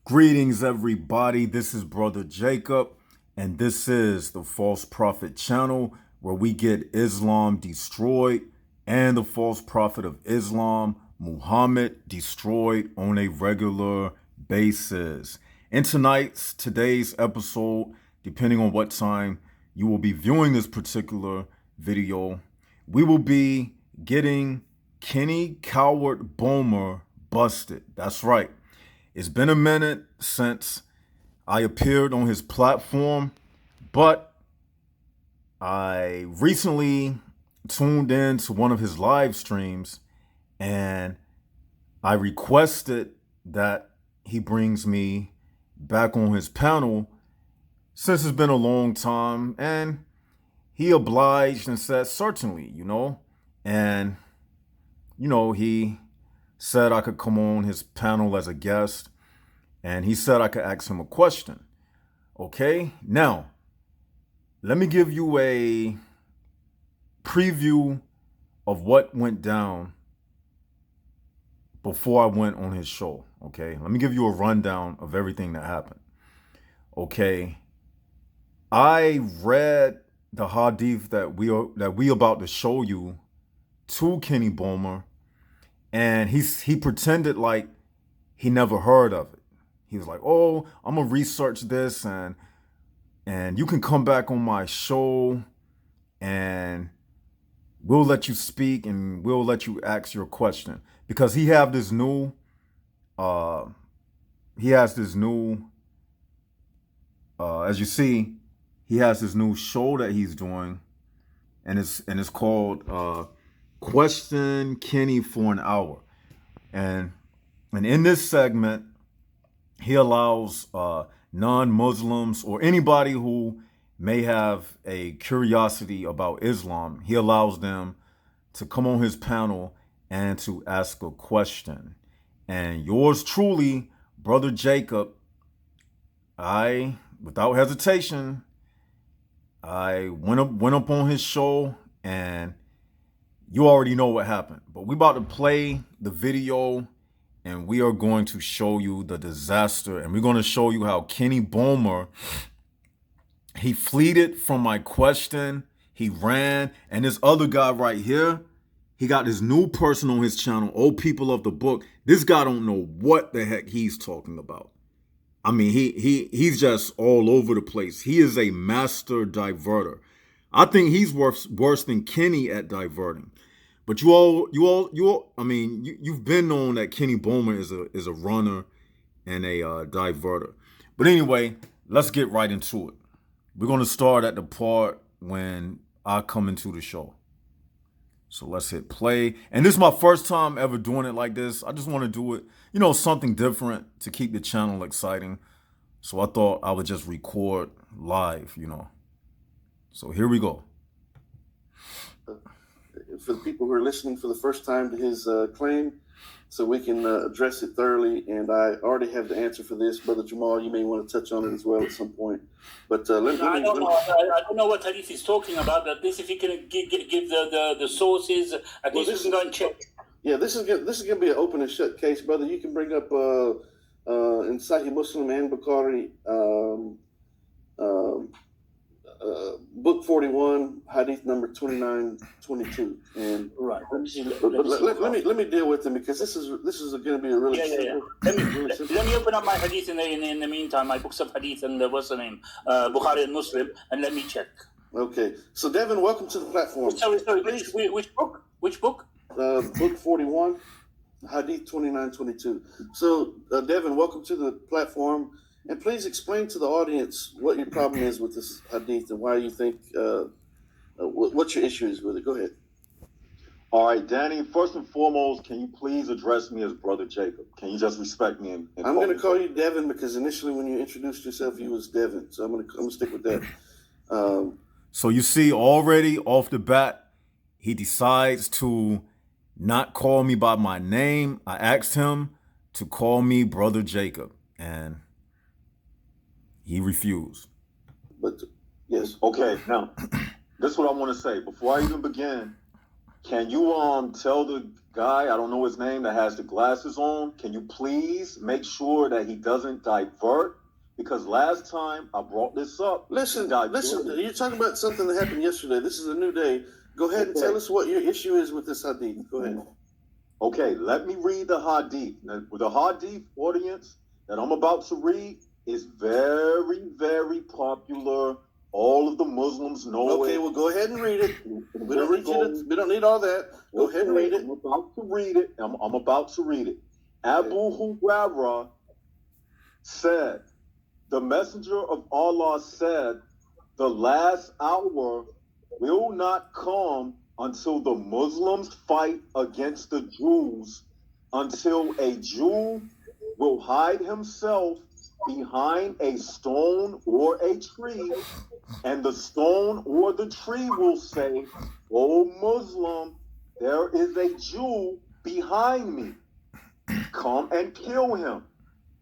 Greetings, everybody. This is Brother Jacob, and this is the False Prophet channel where we get Islam destroyed and the false prophet of Islam, Muhammad, destroyed on a regular basis. In today's episode, depending on what time you will be viewing this particular video, we will be getting Kenny Coward Bomer busted. That's right. It's been a minute since I appeared on his platform, but I recently tuned in to one of his live streams and I requested that he brings me back on his panel since it's been a long time, and he obliged and said, certainly, and, he said I could come on his panel as a guest, and he said I could ask him a question. Okay, now, let me give you a preview of what went down before I went on his show. Okay, let me give you a rundown of everything that happened. Okay, I read the hadith that we about to show you to Kenny Bomer, and he pretended like he never heard of it. He was like, "Oh, I'm gonna research this, and you can come back on my show, and we'll let you speak, and we'll let you ask your question." Because he has this new as you see, he has this new show that he's doing, and it's called Question Kenny for an Hour. And in this segment, he allows non-Muslims or anybody who may have a curiosity about Islam, he allows them to come on his panel and to ask a question. And yours truly, Brother Jacob, without hesitation, I went up on his show, and you already know what happened. But we about to play the video, and we are going to show you the disaster, and we're going to show you how Kenny Bomer, he fleeted from my question, he ran, and this other guy right here, he got this new person on his channel, Old People of the Book. This guy don't know what the heck he's talking about. I mean, he's just all over the place. He is a master diverter. I think he's worse than Kenny at diverting. But you've been known that Kenny Bomer is a runner and a diverter. But anyway, let's get right into it. We're going to start at the part when I come into the show. So let's hit play. And this is my first time ever doing it like this. I just want to do it, something different to keep the channel exciting. So I thought I would just record live, So here we go. For the people who are listening for the first time to his claim, so we can address it thoroughly. And I already have the answer for this. Brother Jamal, you may want to touch on it as well at some point. But I don't know what hadith he's talking about. At least if you can give the sources, at least we can go and check. Yeah, this is going to be an open and shut case, brother. You can bring up in Sahih Muslim and Bukhari, book 41, hadith number 2922. And right. Let me deal with them, because this is going to be a really Let me open up my hadith in the meantime, my books of hadith, and what's the name, Bukhari and Muslim, and let me check. Okay, so Devin, welcome to the platform. Sorry, which book? Which book? Book 41, hadith 2922. So Devin, welcome to the platform. And please explain to the audience what your problem is with this hadith and why you think, what your issue is with it. Go ahead. All right, Danny, first and foremost, can you please address me as Brother Jacob? Can you just respect me? I'm going to call you Devin, because initially when you introduced yourself, you was Devin. So I'm going to stick with that. So you see, already off the bat, he decides to not call me by my name. I asked him to call me Brother Jacob, and he refused. But yes. Okay, now, this is what I want to say. Before I even begin can you tell the guy, I don't know his name, that has the glasses on, can you please make sure that he doesn't divert? Because last time I brought this up. Listen, you're talking about something that happened yesterday. This is a new day. Go ahead and tell us what your issue is with this hadith. Go ahead. Okay, let me read the hadith. Now, the hadith, audience, that I'm about to read is very, very popular. All of the Muslims know it. Okay, well, go ahead and read it. We don't need all that. Go ahead and read it. I'm about to read it. I'm about to read it. Abu Hurairah said, the messenger of Allah said, the last hour will not come until the Muslims fight against the Jews, until a Jew will hide himself behind a stone or a tree, and the stone or the tree will say, "O Muslim, there is a Jew behind me. Come and kill him."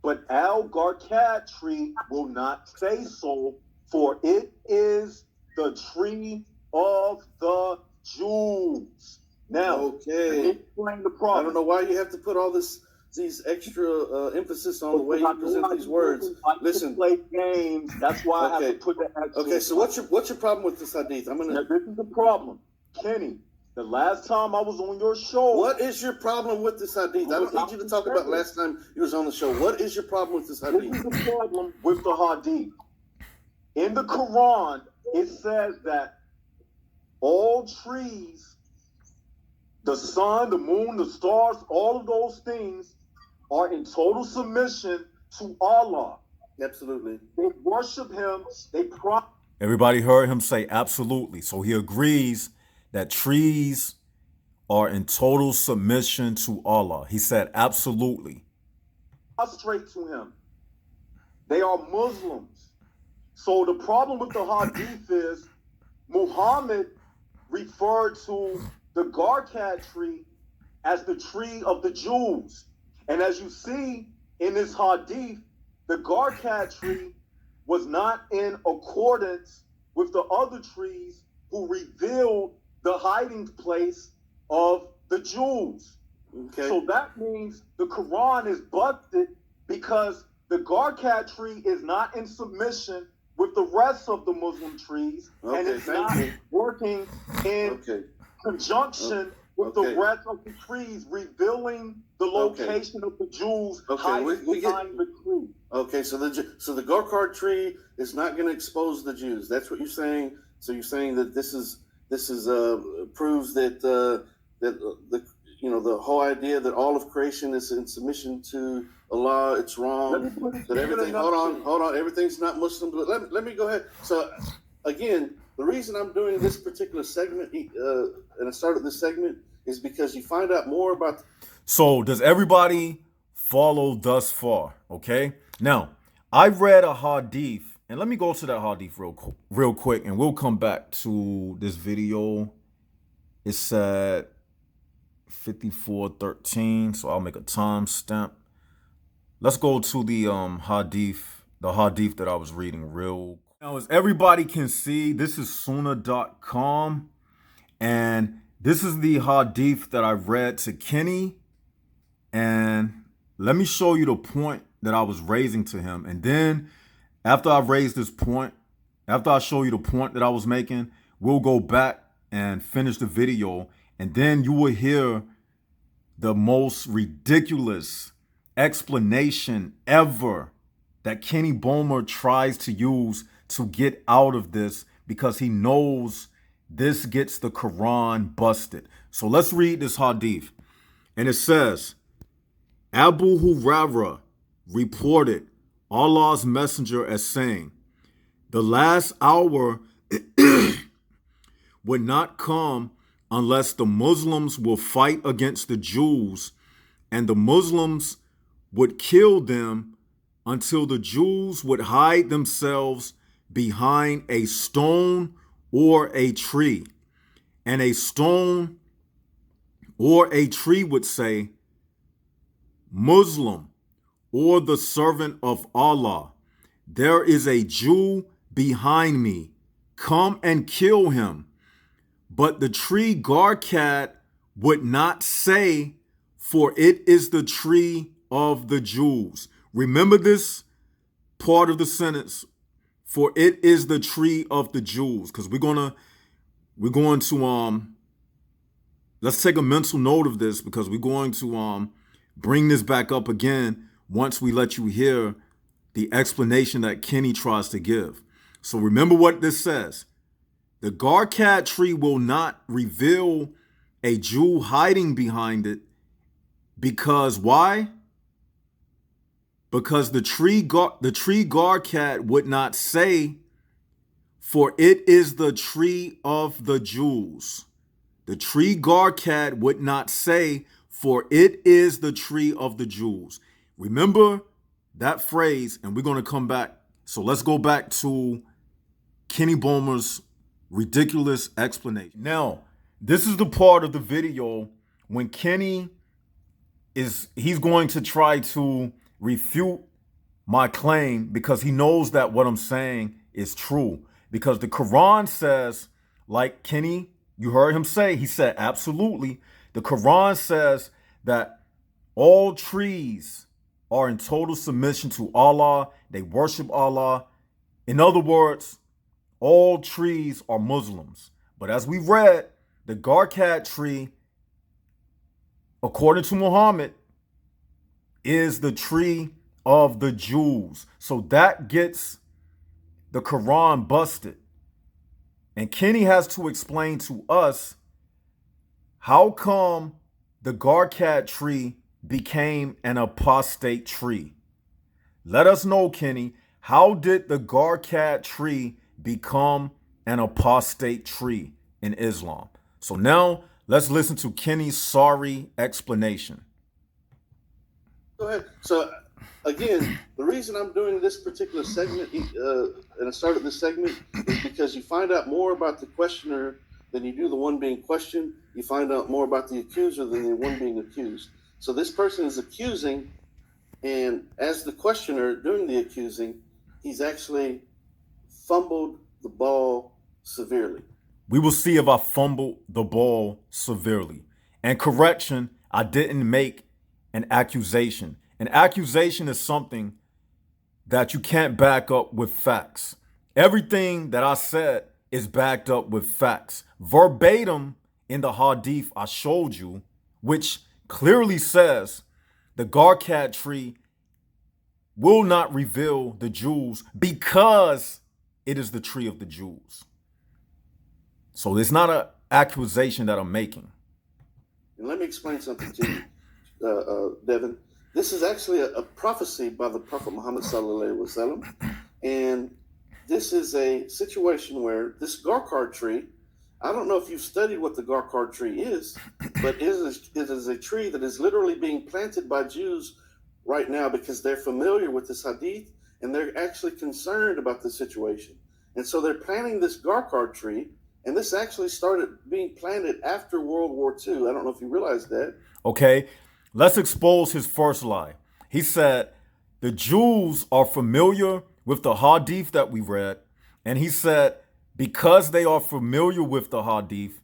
But Al-Garkad tree will not say so, for it is the tree of the Jews. Now, okay. Explain the problem. I don't know why you have to put all these extra emphasis on the way you present these words. Listen, play games. That's why I have to put the extra. Okay, so what's your problem with this hadith? Now, this is the problem, Kenny. The last time I was on your show. What is your problem with this hadith? I don't need you to talk about last time you was on the show. What is your problem with this hadith? This is the problem with the hadith. In the Quran, it says that all trees, the sun, the moon, the stars, all of those things are in total submission to Allah. Absolutely. They worship him. Everybody heard him say absolutely. So he agrees that trees are in total submission to Allah. He said absolutely. Prostrate to him. They are Muslims. So the problem with the hadith is Muhammad referred to the Garkad tree as the tree of the Jews. And as you see in this hadith, the Garkad tree was not in accordance with the other trees who revealed the hiding place of the Jews. Okay. So that means the Quran is busted because the Garkad tree is not in submission with the rest of the Muslim trees, and it's not working in conjunction with the rest of the trees, revealing the location of the Jews hiding behind the tree. Okay, so the Garkad tree is not going to expose the Jews. That's what you're saying. So you're saying that this is proves that the whole idea that all of creation is in submission to Allah, it's wrong. That everything. Hold on. Everything's not Muslim. But let me go ahead. So again, the reason I'm doing this particular segment and I started this segment is because you find out more about. So does everybody follow thus far? Okay. Now I read a hadith. And let me go to that hadith real quick, and we'll come back to this video. It said 54:13, so I'll make a timestamp. Let's go to the hadith that I was reading real. Now, as everybody can see, this is Sunnah.com, and this is the hadith that I read to Kenny. And let me show you the point that I was raising to him, and then after I've raised this point, after I show you the point that I was making, we'll go back and finish the video. And then you will hear the most ridiculous explanation ever that Kenny Bomer tries to use to get out of this, because he knows this gets the Quran busted. So let's read this hadith. And it says, Abu Hurairah reported Allah's messenger as saying, the last hour would not come unless the Muslims will fight against the Jews, and the Muslims would kill them until the Jews would hide themselves behind a stone or a tree. And a stone or a tree would say, Muslim, or the servant of Allah, there is a Jew behind me. Come and kill him. But the tree Garkat would not say, for it is the tree of the Jews. Remember this part of the sentence, for it is the tree of the Jews. Because we're going to let's take a mental note of this, because we're going to bring this back up again once we let you hear the explanation that Kenny tries to give. So remember what this says. The Garkat tree will not reveal a Jew hiding behind it, because why? Because the tree Garkat would not say, for it is the tree of the Jews. The tree Garkat would not say, for it is the tree of the Jews. Remember that phrase, and we're going to come back. So let's go back to Kenny Bomer's ridiculous explanation. Now, this is the part of the video when Kenny he's going to try to refute my claim, because he knows that what I'm saying is true. Because the Quran says, like Kenny, you heard him say, he said, absolutely. The Quran says that all trees are in total submission to Allah. They worship Allah. In other words, all trees are Muslims. But as we read, the Garkat tree, according to Muhammad, is the tree of the Jews. So that gets the Quran busted. And Kenny has to explain to us, how come the Garkat tree became an apostate tree? Let us know, Kenny, how did the Garkat tree become an apostate tree in Islam? So now let's listen to Kenny's sorry explanation. Go ahead. So again, the reason I'm doing this particular segment, and I started this segment, is because you find out more about the questioner than you do the one being questioned. You find out more about the accuser than the one being accused. So this person is accusing, and as the questioner doing the accusing, he's actually fumbled the ball severely. We will see if I fumbled the ball severely. And correction, I didn't make an accusation. An accusation is something that you can't back up with facts. Everything that I said is backed up with facts. Verbatim in the hadith I showed you, which clearly says the Garkat tree will not reveal the Jews because it is the tree of the Jews. So it's not an accusation that I'm making. And let me explain something to you, Devin. This is actually a prophecy by the Prophet Muhammad sallallahu alaihi wasallam, and this is a situation where this Garkat tree, I don't know if you've studied what the Garkat tree is, but it is a tree that is literally being planted by Jews right now because they're familiar with this hadith and they're actually concerned about the situation. And so they're planting this Garkat tree, and this actually started being planted after World War II. I don't know if you realize that. Okay, let's expose his first lie. He said the Jews are familiar with the hadith that we read, and he said because they are familiar with the hadith,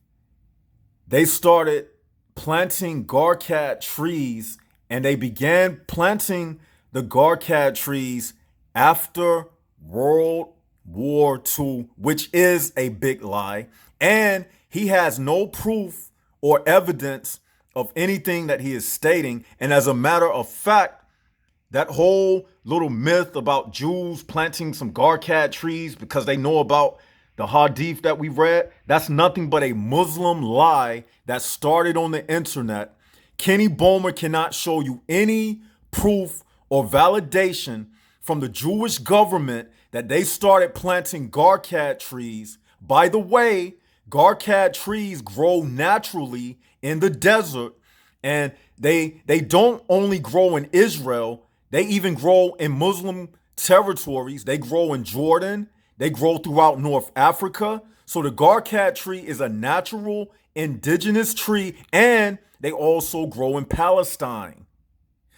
they started planting Garkat trees, and they began planting the Garkat trees after World War II, which is a big lie. And he has no proof or evidence of anything that he is stating. And as a matter of fact, that whole little myth about Jews planting some Garkat trees because they know about the hadith that we read, that's nothing but a Muslim lie that started on the internet. Kenny Bomer cannot show you any proof or validation from the Jewish government that they started planting Garkat trees. By the way, Garkat trees grow naturally in the desert, and they don't only grow in Israel, they even grow in Muslim territories. They grow in Jordan, they grow throughout North Africa. So the Garkat tree is a natural indigenous tree, and they also grow in Palestine.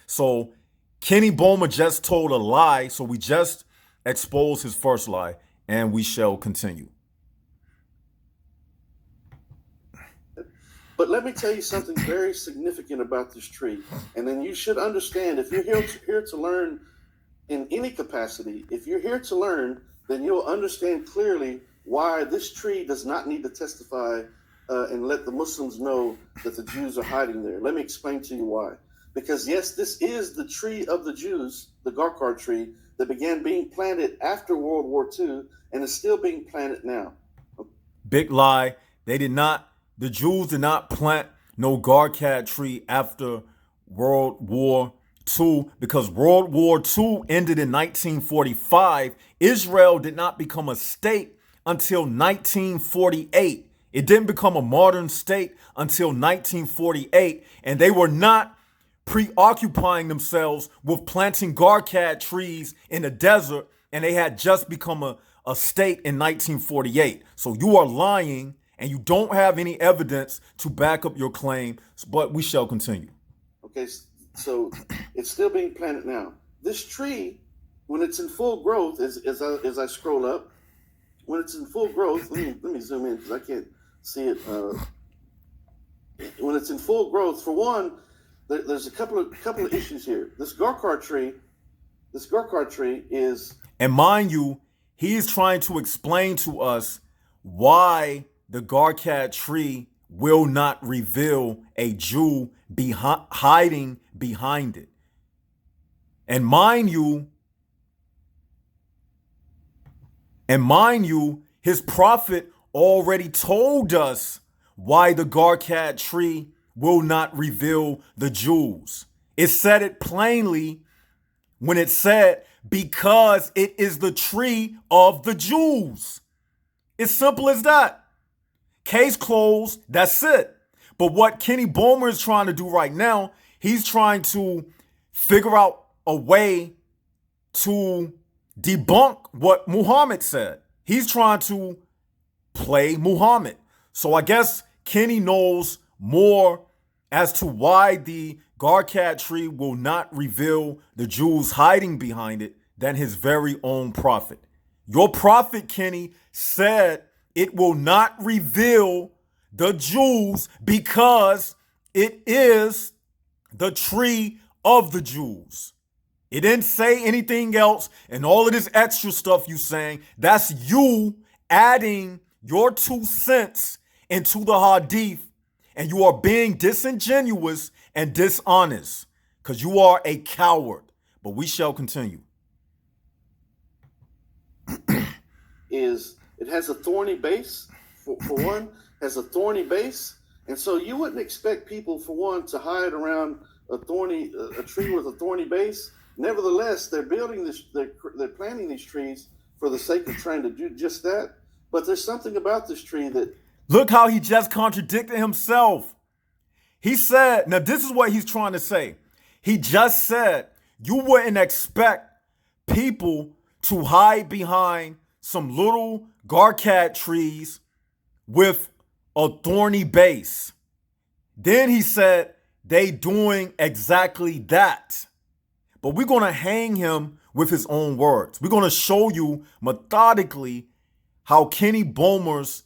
So Kenny Bomer just told a lie, so we just exposed his first lie, and we shall continue. But let me tell you something very significant about this tree. And then you should understand, if you're here to learn in any capacity, if you're here to learn, then you'll understand clearly why this tree does not need to testify and let the Muslims know that the Jews are hiding there. Let me explain to you why. Because yes, this is the tree of the Jews, the Garkar tree, that began being planted after World War II and is still being planted now. Big lie. They did not, the Jews did not plant no Garkad tree after World War II, because World War II ended in 1945. Israel did not become a state until 1948. It didn't become a modern state until 1948, and they were not preoccupying themselves with planting Garkad trees in the desert, and they had just become a state in 1948. So you are lying, and you don't have any evidence to back up your claim, but we shall continue. Okay, so it's still being planted now. This tree, when it's in full growth, as I scroll up, when it's in full growth, let me zoom in because I can't see it. When it's in full growth, for one, there's a couple of issues here. This Garkar tree is, and mind you, he's trying to explain to us why the Garkad tree will not reveal a Jew hiding behind it. And mind you, his prophet already told us why the Garkad tree will not reveal the Jews. It said it plainly when it said, because it is the tree of the Jews. It's simple as that. Case closed, that's it. But what Kenny Bomer is trying to do right now, he's trying to figure out a way to debunk what Muhammad said. He's trying to play Muhammad. So I guess Kenny knows more as to why the Garkad tree will not reveal the Jews hiding behind it than his very own prophet. Your prophet, Kenny, said it will not reveal the Jews because it is the tree of the Jews. It didn't say anything else, and all of this extra stuff you saying, that's you adding your 2 cents into the hadith, and you are being disingenuous and dishonest because you are a coward. But we shall continue. It has a thorny base, for one, has a thorny base. And so you wouldn't expect people, for one, to hide around a tree with a thorny base. Nevertheless, they're planting these trees for the sake of trying to do just that. But there's something about this tree that... Look how he just contradicted himself. He said, now this is what he's trying to say. He just said you wouldn't expect people to hide behind some little Garkad trees with a thorny base. Then he said they doing exactly that. But we're going to hang him with his own words. We're going to show you methodically how Kenny Bomer's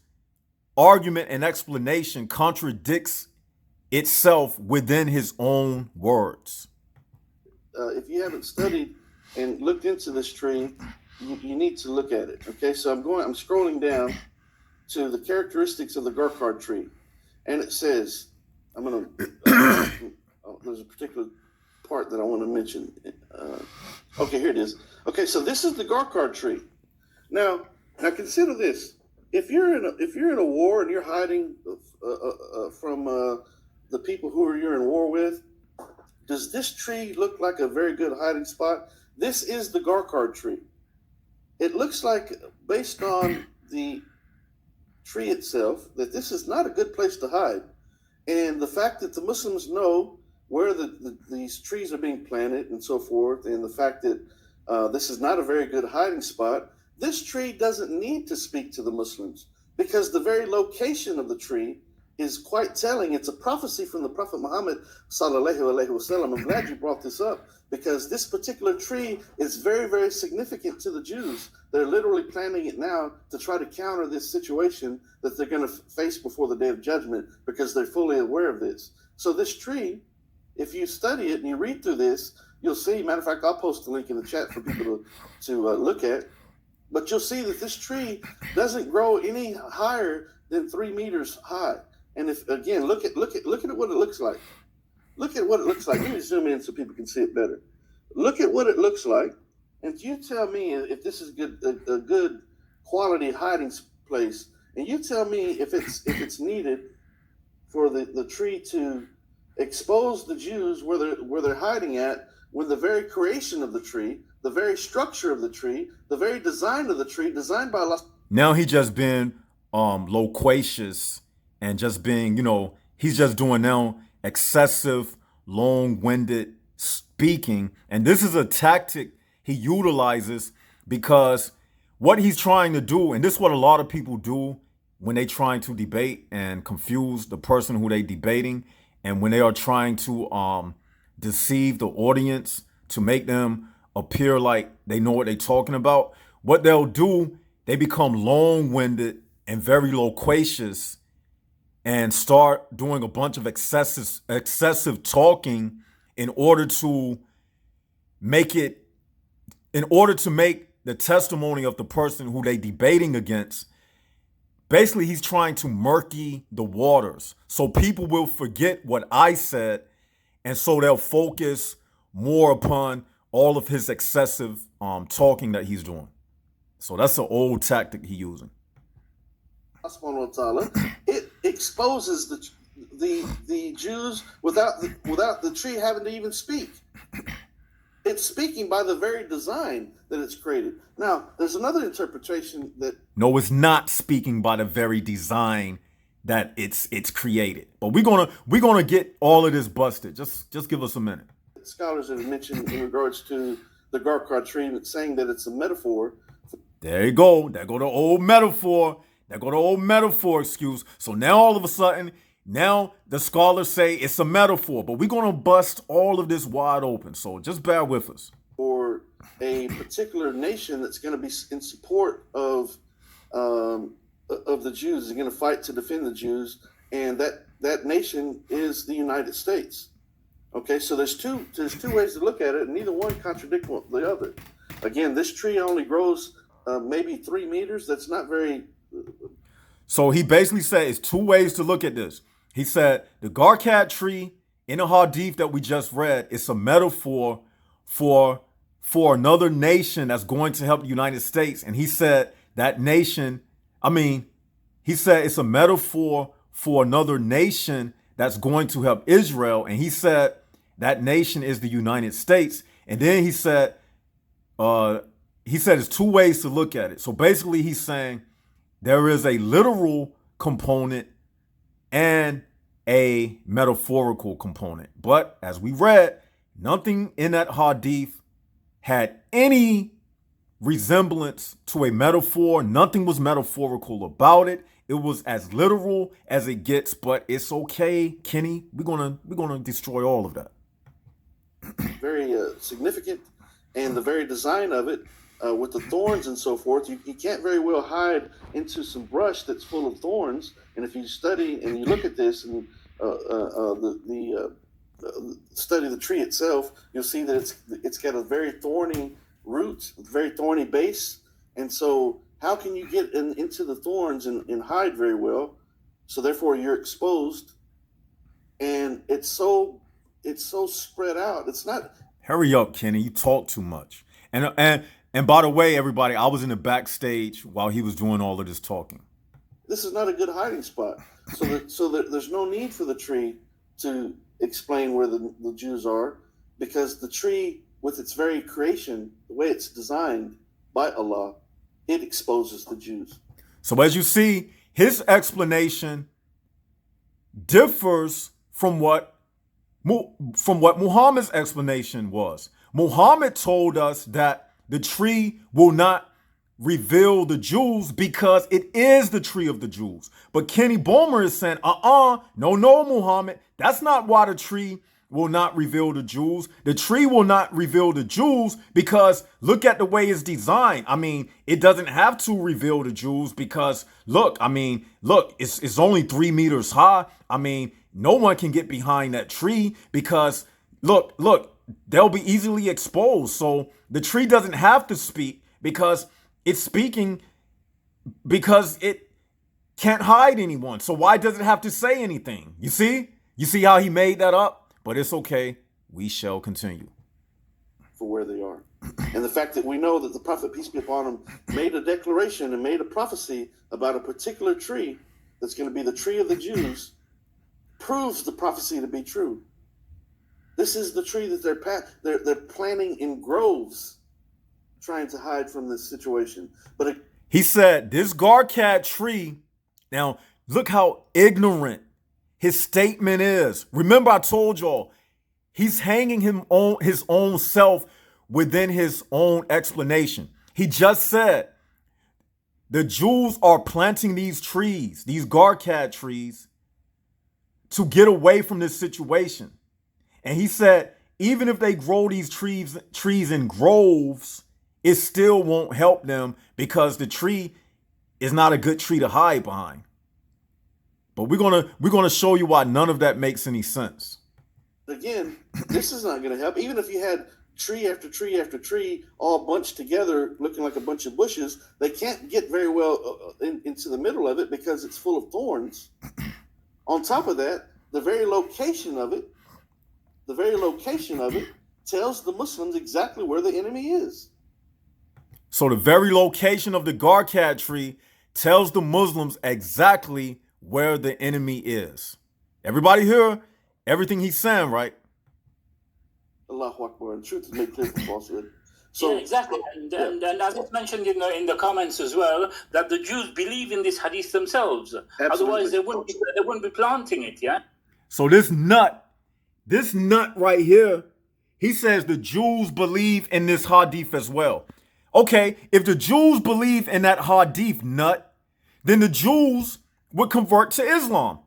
argument and explanation contradicts itself within his own words. If you haven't studied and looked into this tree, you need to look at it. Okay, so I'm scrolling down to the characteristics of the Garkar tree, and it says, there's a particular part that I want to mention. Okay, here it is. Okay, so this is the Garkar tree. Now consider this: if you're in a war and you're hiding from the people who you're in war with, does this tree look like a very good hiding spot? This is the Garkar tree. It looks like, based on the tree itself, that this is not a good place to hide. And the fact that the Muslims know where these trees are being planted and so forth, and the fact that this is not a very good hiding spot, this tree doesn't need to speak to the Muslims, because the very location of the tree is quite telling. It's a prophecy from the Prophet Muhammad sallallahu alaihi wasallam. I'm glad you brought this up, because this particular tree is very, very significant to the Jews. They're literally planting it now to try to counter this situation that they're going to face before the day of judgment, because they're fully aware of this. So this tree, if you study it and you read through this, you'll see, matter of fact, I'll post a link in the chat for people to look at, but you'll see that this tree doesn't grow any higher than 3 meters high. And if, again, look at what it looks like. Look at what it looks like. Let me zoom in so people can see it better. Look at what it looks like, and you tell me if this is a good quality hiding place, and you tell me if it's needed for the tree to expose the Jews where they're hiding at, when the very creation of the tree, the very structure of the tree, the very design of the tree, designed by Allah. Now he just been loquacious and just being, he's just doing now excessive, long-winded speaking. And this is a tactic he utilizes, because what he's trying to do, and this is what a lot of people do when they trying to debate and confuse the person who they debating, and when they are trying to deceive the audience to make them appear like they know what they're talking about, what they'll do, they become long-winded and very loquacious and start doing a bunch of excessive talking in order to make the testimony of the person who they debating against. Basically, he's trying to murky the waters so people will forget what I said, and so they'll focus more upon all of his excessive talking that he's doing. So that's an old tactic he's using. It exposes the Jews without the tree having to even speak. It's speaking by the very design that it's created. Now, there's another interpretation that... No, it's not speaking by the very design that it's created. But we're gonna get all of this busted. Just give us a minute. Scholars have mentioned in regards to the Garkar tree, saying that it's a metaphor. There you go. There go the old metaphor. There go the old metaphor excuse. So now all of a sudden, now the scholars say it's a metaphor, but we're going to bust all of this wide open. So just bear with us. Or a particular nation that's going to be in support of the Jews, is going to fight to defend the Jews, and that nation is the United States. Okay, so there's two ways to look at it, and neither one contradict the other. Again, this tree only grows maybe 3 meters. That's not very... So he basically said it's two ways to look at this. He said the Garkat tree in the Hadith that we just read is a metaphor for another nation that's going to help the United States. And he said that nation, he said it's a metaphor for another nation that's going to help Israel. And he said that nation is the United States. And then he said it's two ways to look at it. So basically he's saying there is a literal component and a metaphorical component. But as we read, nothing in that hadith had any resemblance to a metaphor. Nothing was metaphorical about it. It was as literal as it gets, but it's okay, Kenny. We're gonna destroy all of that. Very significant, and the very design of it, with the thorns and so forth, you can't very well hide into some brush that's full of thorns. And if you study and you look at this and study the tree itself, you'll see that it's got a very thorny root, very thorny base. And so how can you get into the thorns and hide very well? So therefore you're exposed, and it's so spread out. It's not... Hurry up, Kenny. You talk too much. And by the way, everybody, I was in the backstage while he was doing all of this talking. This is not a good hiding spot. So there's no need for the tree to explain where the Jews are, because the tree, with its very creation, the way it's designed by Allah, it exposes the Jews. So as you see, his explanation differs from what Muhammad's explanation was. Muhammad told us that the tree will not reveal the Jews because it is the tree of the Jews. But Kenny Bomer is saying, no, Muhammad, that's not why the tree will not reveal the jewels. The tree will not reveal the jewels because look at the way it's designed. I mean, it doesn't have to reveal the jewels because look, it's only 3 meters high. I mean, no one can get behind that tree because look, they'll be easily exposed. So the tree doesn't have to speak because it's speaking because it can't hide anyone. So why does it have to say anything? You see? You see how he made that up? But it's okay. We shall continue. For where they are. And the fact that we know that the prophet, peace be upon him, made a declaration and made a prophecy about a particular tree that's going to be the tree of the Jews proves the prophecy to be true. This is the tree that they're planting in groves, trying to hide from this situation. But he said this Garcat tree. Now look how ignorant his statement is. Remember, I told y'all he's hanging his own self within his own explanation. He just said the Jews are planting these trees, these Garcat trees, to get away from this situation. And he said, even if they grow these trees in groves, it still won't help them because the tree is not a good tree to hide behind. But we're gonna show you why none of that makes any sense. Again, this is not going to help. Even if you had tree after tree after tree all bunched together, looking like a bunch of bushes, they can't get very well into the middle of it because it's full of thorns. On top of that, the very location of it tells the Muslims exactly where the enemy is. So the very location of the Garcat tree tells the Muslims exactly where the enemy is. Everybody hear everything he's saying, right? Allahu Akbar. And truth is made clear from falsehood. So, yeah, exactly. And as it's mentioned in the comments as well, that the Jews believe in this hadith themselves. Absolutely. Otherwise, they wouldn't be planting it, yeah? So this nut right here, he says the Jews believe in this hadith as well. Okay, if the Jews believe in that hadith nut, then the Jews would convert to Islam.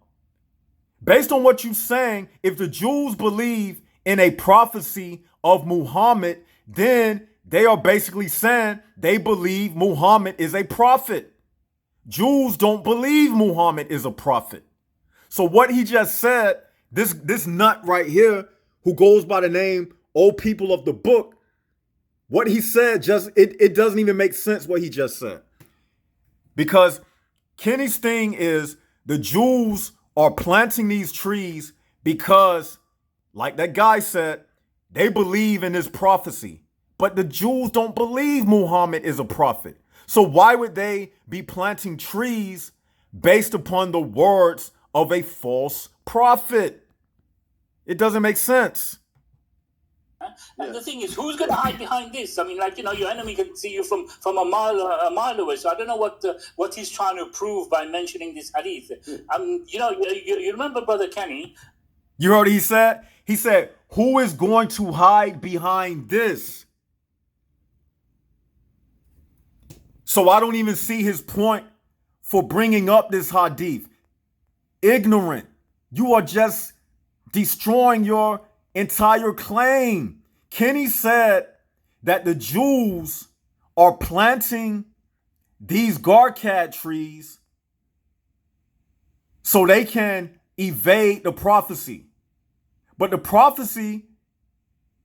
Based on what you're saying, if the Jews believe in a prophecy of Muhammad, then they are basically saying they believe Muhammad is a prophet. Jews don't believe Muhammad is a prophet. So what he just said, this nut right here, who goes by the name O People of the Book, what he said it doesn't even make sense what he just said. Because Kenny's thing is the Jews are planting these trees because, like that guy said, they believe in this prophecy. But the Jews don't believe Muhammad is a prophet. So why would they be planting trees based upon the words of a false prophet? It doesn't make sense. And the thing is, who's going to hide behind this? I mean, your enemy can see you from a mile away. So I don't know what he's trying to prove by mentioning this hadith. You remember Brother Kenny? You heard what he said? He said, who is going to hide behind this? So I don't even see his point for bringing up this hadith. Ignorant. You are just destroying your entire claim. Kenny said that the Jews are planting these Garcat trees so they can evade the prophecy. But the prophecy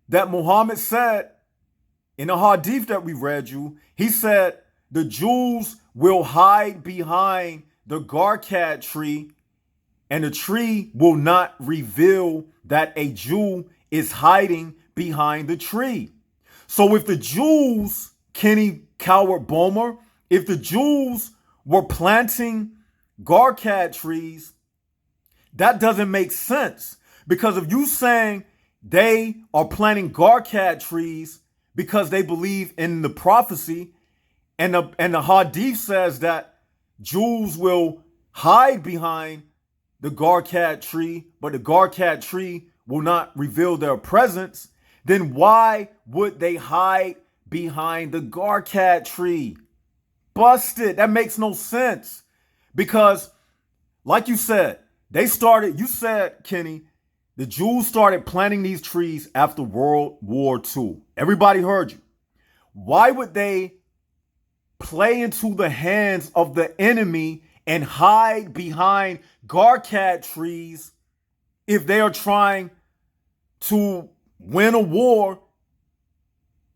that Muhammad said in the hadith that we read you, he said the Jews will hide behind the Garcat tree and the tree will not reveal that a Jew is hiding behind the tree. So if the Jews, Kenny Coward Bomer, if the Jews were planting Garcat trees, that doesn't make sense. Because if you saying they are planting Garcat trees because they believe in the prophecy, and the hadith says that Jews will hide behind the Garcat tree, but the Garcat tree will not reveal their presence, then why would they hide behind the Garcat tree? Busted. That makes no sense. Because, like you said, you said, Kenny, The Jews started planting these trees after World War II. Everybody heard you. Why would they play into the hands of the enemy and hide behind garcat trees if they are trying to win a war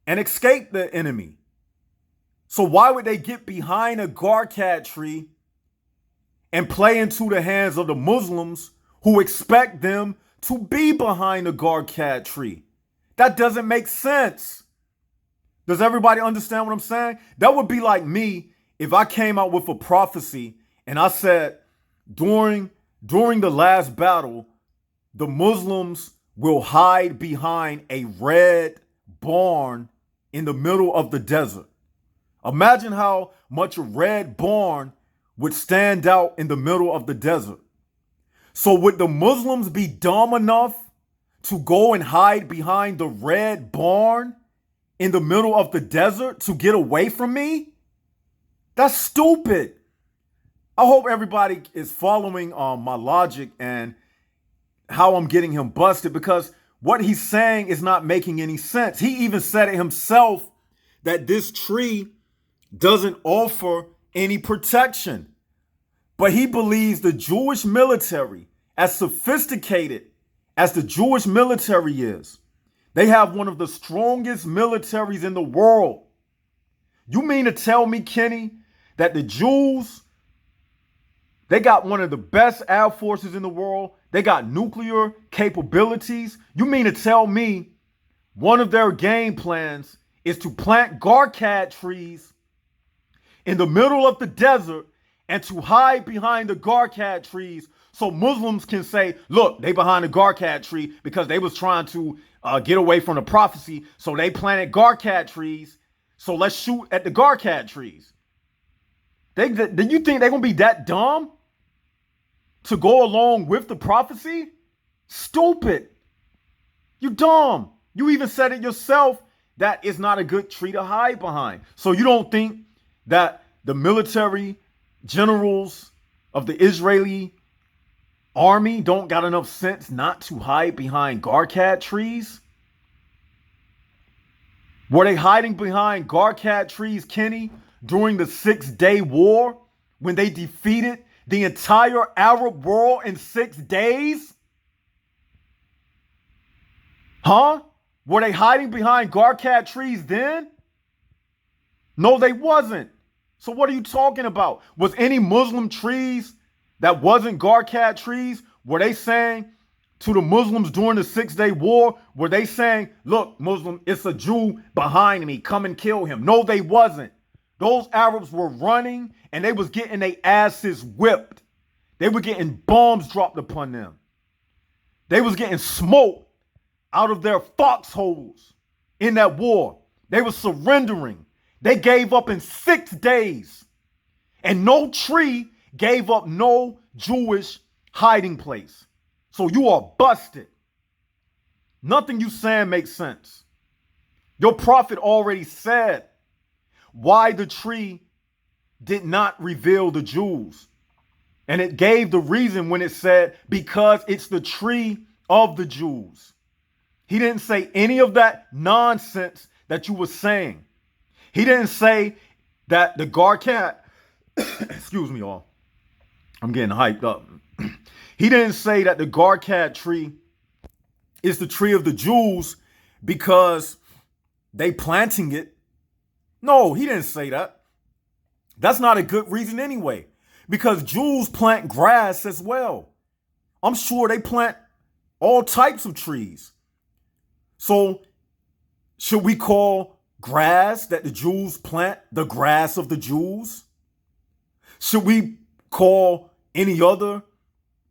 and escape the enemy? So why would they get behind a garcat tree and play into the hands of the Muslims who expect them to be behind a garcat tree? That doesn't make sense. Does everybody understand what I'm saying? That would be like me if I came out with a prophecy and I said, during the last battle, the Muslims will hide behind a red barn in the middle of the desert. Imagine how much a red barn would stand out in the middle of the desert. So would the Muslims be dumb enough to go and hide behind the red barn in the middle of the desert to get away from me? That's stupid. I hope everybody is following my logic and how I'm getting him busted, because what he's saying is not making any sense. He even said it himself that this tree doesn't offer any protection. But he believes the Jewish military, as sophisticated as the Jewish military is, they have one of the strongest militaries in the world. You mean to tell me, Kenny, that the Jews, they got one of the best air forces in the world? They got nuclear capabilities? You mean to tell me one of their game plans is to plant garcat trees in the middle of the desert and to hide behind the garcat trees so Muslims can say, look, they behind the garcat tree because they was trying to get away from the prophecy, so they planted garcat trees, so let's shoot at the garcat trees. Do you think they're going to be that dumb to go along with the prophecy? Stupid. You dumb. You even said it yourself that it's not a good tree to hide behind. So you don't think that the military generals of the Israeli army don't got enough sense not to hide behind garcat trees? Were they hiding behind garcat trees, Kenny, during the 6-day war when they defeated the entire Arab world in 6 days? Huh? Were they hiding behind garcat trees then? No, they wasn't. So what are you talking about? Was any Muslim trees that wasn't garcat trees, were they saying to the Muslims during the 6-day war, were they saying, look, Muslim, it's a Jew behind me, come and kill him? No, they wasn't. Those Arabs were running and they was getting their asses whipped. They were getting bombs dropped upon them. They was getting smoked out of their foxholes in that war. They were surrendering. They gave up in 6 days. And no tree gave up no Jewish hiding place. So you are busted. Nothing you saying makes sense. Your prophet already said why the tree did not reveal the Jews. And it gave the reason when it said, because it's the tree of the Jews. He didn't say any of that nonsense that you were saying. He didn't say that the garcat, excuse me, y'all, I'm getting hyped up. He didn't say that the garcat tree is the tree of the Jews because they planting it. No, he didn't say that. That's not a good reason anyway, because Jews plant grass as well. I'm sure they plant all types of trees. So should we call grass that the Jews plant the grass of the Jews? Should we call any other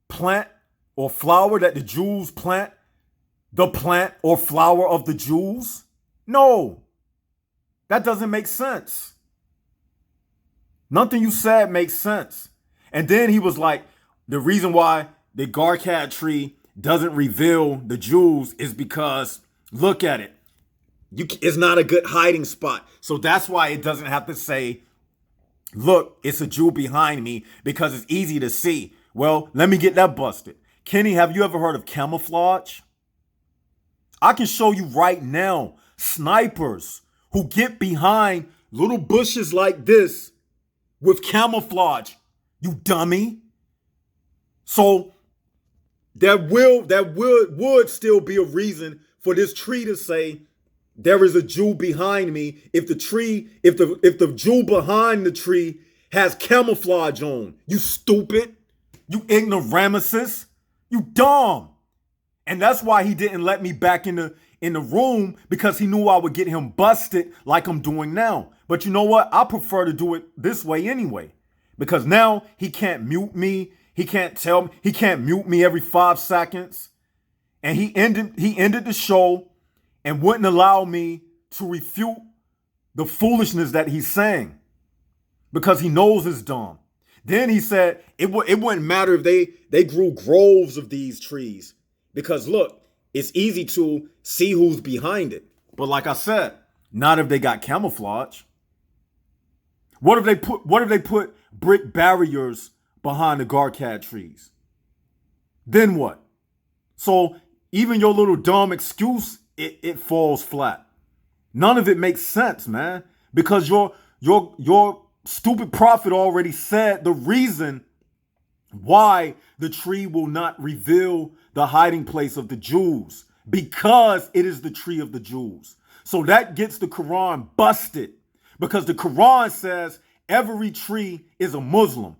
plant or flower that the Jews plant the plant or flower of the Jews? No, that doesn't make sense. Nothing you said makes sense. And then he was like, the reason why the garcat tree doesn't reveal the Jews is because, look at it. It's not a good hiding spot. So that's why it doesn't have to say, look, it's a Jew behind me, because it's easy to see. Well, let me get that busted. Kenny, have you ever heard of camouflage? I can show you right now snipers who get behind little bushes like this with camouflage, you dummy. So would still be a reason for this tree to say there is a Jew behind me if the Jew behind the tree has camouflage on. You stupid. You ignoramuses. You dumb. And that's why he didn't let me back in the room, because he knew I would get him busted like I'm doing now. But you know what? I prefer to do it this way anyway, because now he can't mute me. He can't mute me every 5 seconds. And he ended the show and wouldn't allow me to refute the foolishness that he's saying, because he knows it's dumb. Then he said it wouldn't matter if they grew groves of these trees, because look, it's easy to see who's behind it. But like I said, not if they got camouflage. What if they put brick barriers behind the Garcat trees? Then what? So even your little dumb excuse, it falls flat. None of it makes sense, man, because your stupid prophet already said the reason why the tree will not reveal the hiding place of the Jews, because it is the tree of the Jews. So that gets the Quran busted, because the Quran says every tree is a Muslim.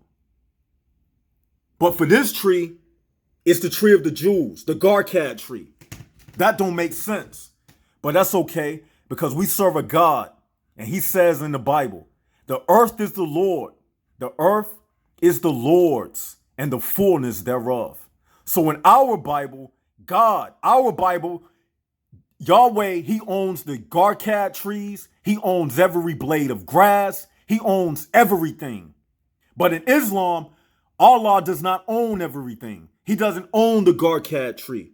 But for this tree, it's the tree of the Jews, the Garcat tree. That don't make sense. But that's okay, because we serve a God, and he says in the Bible, the earth is the Lord. The earth is the Lord's and the fullness thereof. So in our Bible, Yahweh, he owns the Garcat trees. He owns every blade of grass. He owns everything. But in Islam, Allah does not own everything. He doesn't own the Garcat tree.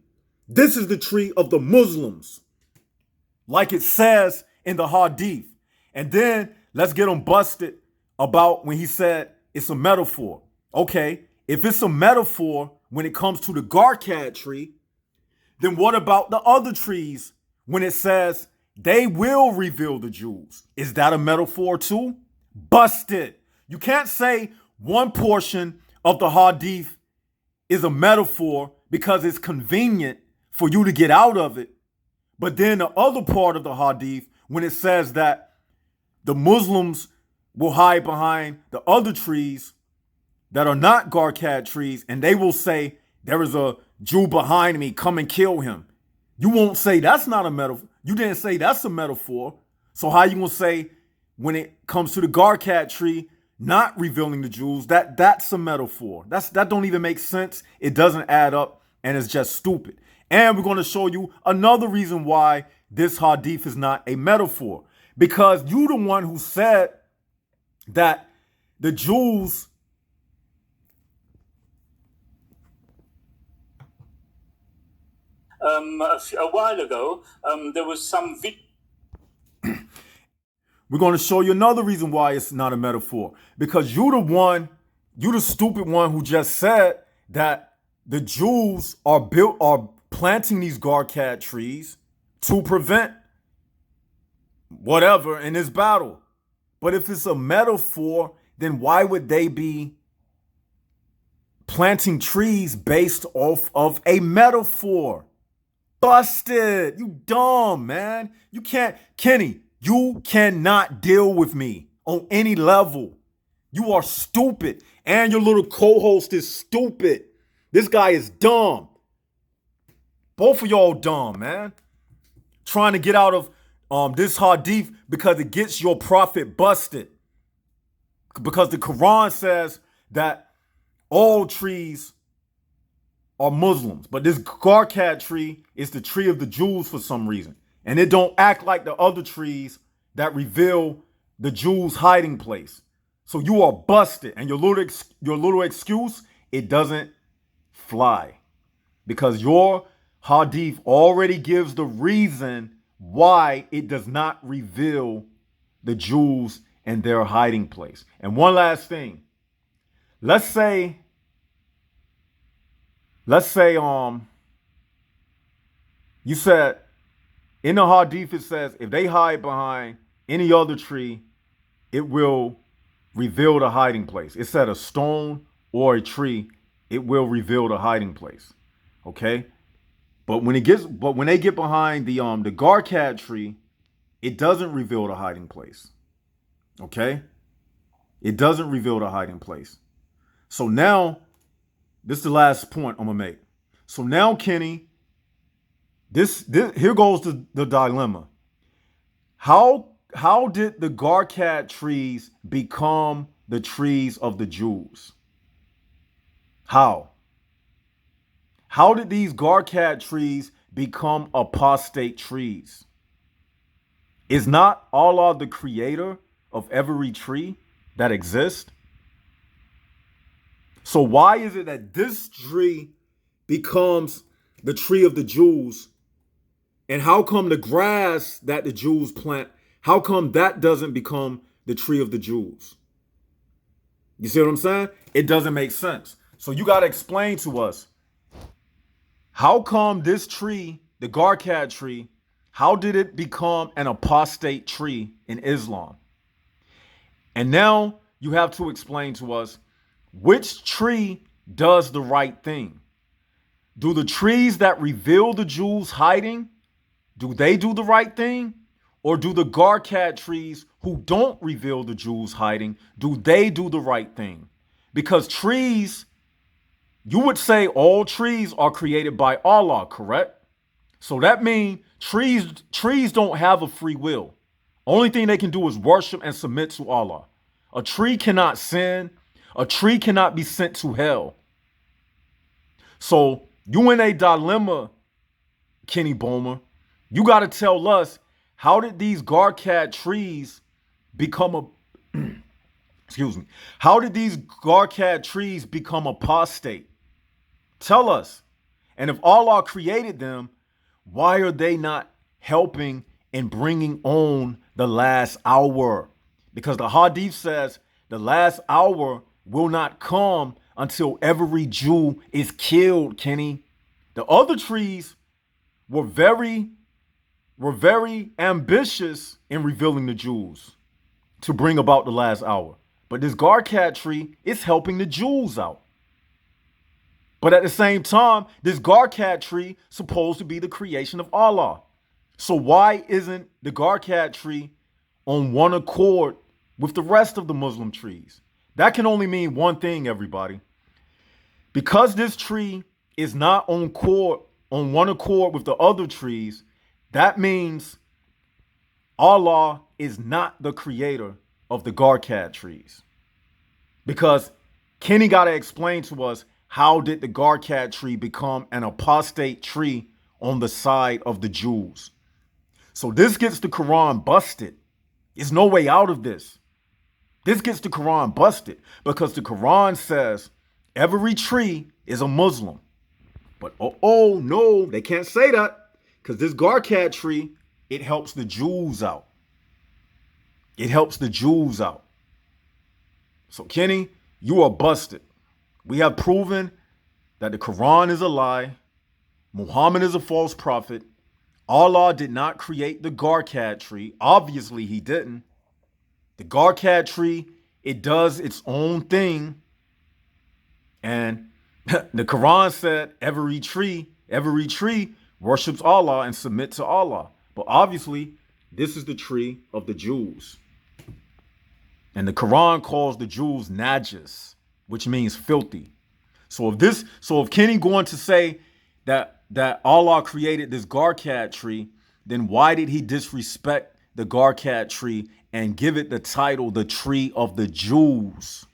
This is the tree of the Muslims, like it says in the Hadith. And then let's get him busted about when he said it's a metaphor. Okay, if it's a metaphor when it comes to the Garcat tree, then what about the other trees when it says they will reveal the Jews? Is that a metaphor too? Busted. You can't say one portion of the Hadith is a metaphor because it's convenient for you to get out of it. But then the other part of the Hadith, when it says that the Muslims will hide behind the other trees that are not Garcat trees, and they will say, there is a Jew behind me, come and kill him. You won't say that's not a metaphor. You didn't say that's a metaphor. So how you gonna say when it comes to the Garcat tree not revealing the Jews, that's a metaphor? That don't even make sense. It doesn't add up, and it's just stupid. And we're going to show you another reason why this hadith is not a metaphor. Because you the one who said that the Jews a while ago, there was some we're going to show you another reason why it's not a metaphor. Because you the stupid one who just said that the Jews are planting these Garcat trees to prevent whatever in this battle. But if it's a metaphor, then why would they be planting trees based off of a metaphor? Busted. You dumb, man. You can't, Kenny, you cannot deal with me on any level. You are stupid. And your little co-host is stupid. This guy is dumb. Both of y'all dumb, man. Trying to get out of this hadith because it gets your prophet busted. Because the Quran says that all trees are Muslims. But this Garcat tree is the tree of the Jews for some reason. And it don't act like the other trees that reveal the Jews' hiding place. So you are busted. And your little excuse, it doesn't fly. Because your hadith already gives the reason why it does not reveal the Jews and their hiding place. And one last thing. Let's say let's say you said in the hadith it says if they hide behind any other tree, it will reveal the hiding place. It said a stone or a tree, it will reveal the hiding place. Okay? But when they get behind the garcat tree, it doesn't reveal the hiding place. Okay? It doesn't reveal the hiding place. So now, this is the last point I'm gonna make. So now, Kenny, this here goes the dilemma. How did the garcat trees become the trees of the Jews? How? How did these garcat trees become apostate trees? Is not Allah the creator of every tree that exists? So why is it that this tree becomes the tree of the Jews? And how come the grass that the Jews plant, how come that doesn't become the tree of the Jews? You see what I'm saying? It doesn't make sense. So you got to explain to us, how come this tree, the garcat tree, how did it become an apostate tree in Islam? And now you have to explain to us, which tree does the right thing? Do the trees that reveal the Jews hiding, do they do the right thing? Or do the garcat trees who don't reveal the Jews hiding, do they do the right thing? Because trees, you would say all trees are created by Allah, correct? So that means trees don't have a free will. Only thing they can do is worship and submit to Allah. A tree cannot sin. A tree cannot be sent to hell. So you in a dilemma, Kenny Bomer. You got to tell us, how did these garcat trees become a excuse me? How did these garcat trees become apostate? Tell us. And if Allah created them, why are they not helping in bringing on the last hour? Because the hadith says the last hour will not come until every Jew is killed, Kenny. The other trees were very ambitious in revealing the Jews to bring about the last hour. But this garcat tree is helping the Jews out. But at the same time, this garcat tree supposed to be the creation of Allah. So why isn't the garcat tree on one accord with the rest of the Muslim trees? That can only mean one thing, everybody. Because this tree is not on one accord with the other trees, that means Allah is not the creator of the garcat trees. Because Kenny got to explain to us, how did the garcat tree become an apostate tree on the side of the Jews? So this gets the Quran busted. There's no way out of this. This gets the Quran busted because the Quran says every tree is a Muslim. But oh no, they can't say that because this garcat tree, it helps the Jews out. It helps the Jews out. So Kenny, you are busted. We have proven that the Quran is a lie. Muhammad is a false prophet. Allah did not create the garcat tree. Obviously, he didn't. The garcat tree, it does its own thing. And the Quran said every tree worships Allah and submits to Allah. But obviously, this is the tree of the Jews. And the Quran calls the Jews najis, which means filthy. So if Kenny going to say that Allah created this garcat tree, then why did he disrespect the garcat tree and give it the title, the tree of the Jews?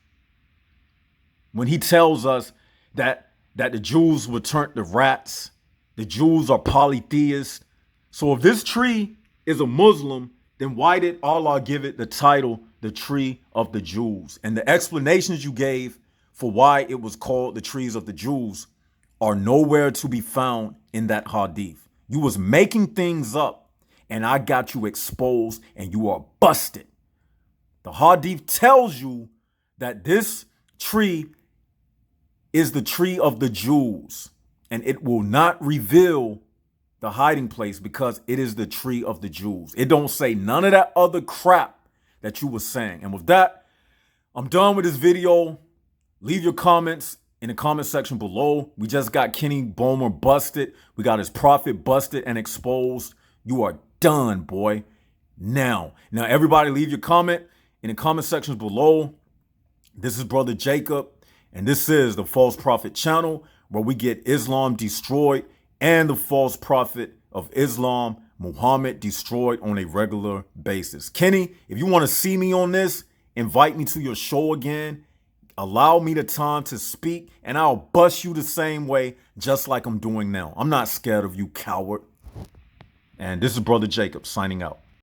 When he tells us that the Jews were turned to rats, the Jews are polytheists. So if this tree is a Muslim, then why did Allah give it the title, the tree of the Jews? And the explanations you gave for why it was called the trees of the Jews are nowhere to be found in that hadith. You was making things up and I got you exposed and you are busted. The hadith tells you that this tree is the tree of the Jews. and it will not reveal the hiding place because it is the tree of the Jews. It don't say none of that other crap that you were saying. And with that, I'm done with this video. Leave your comments in the comment section below. We just got Kenny Bomer busted. We got his prophet busted and exposed. You are done, boy. Now everybody leave your comment in the comment sections below. This is Brother Jacob, and this is the False Prophet channel, where we get Islam destroyed and the false prophet of Islam, Muhammad, destroyed on a regular basis. Kenny, if you want to see me on this, invite me to your show again. Allow me the time to speak, and I'll bust you the same way, just like I'm doing now. I'm not scared of you, coward. And this is Brother Jacob signing out.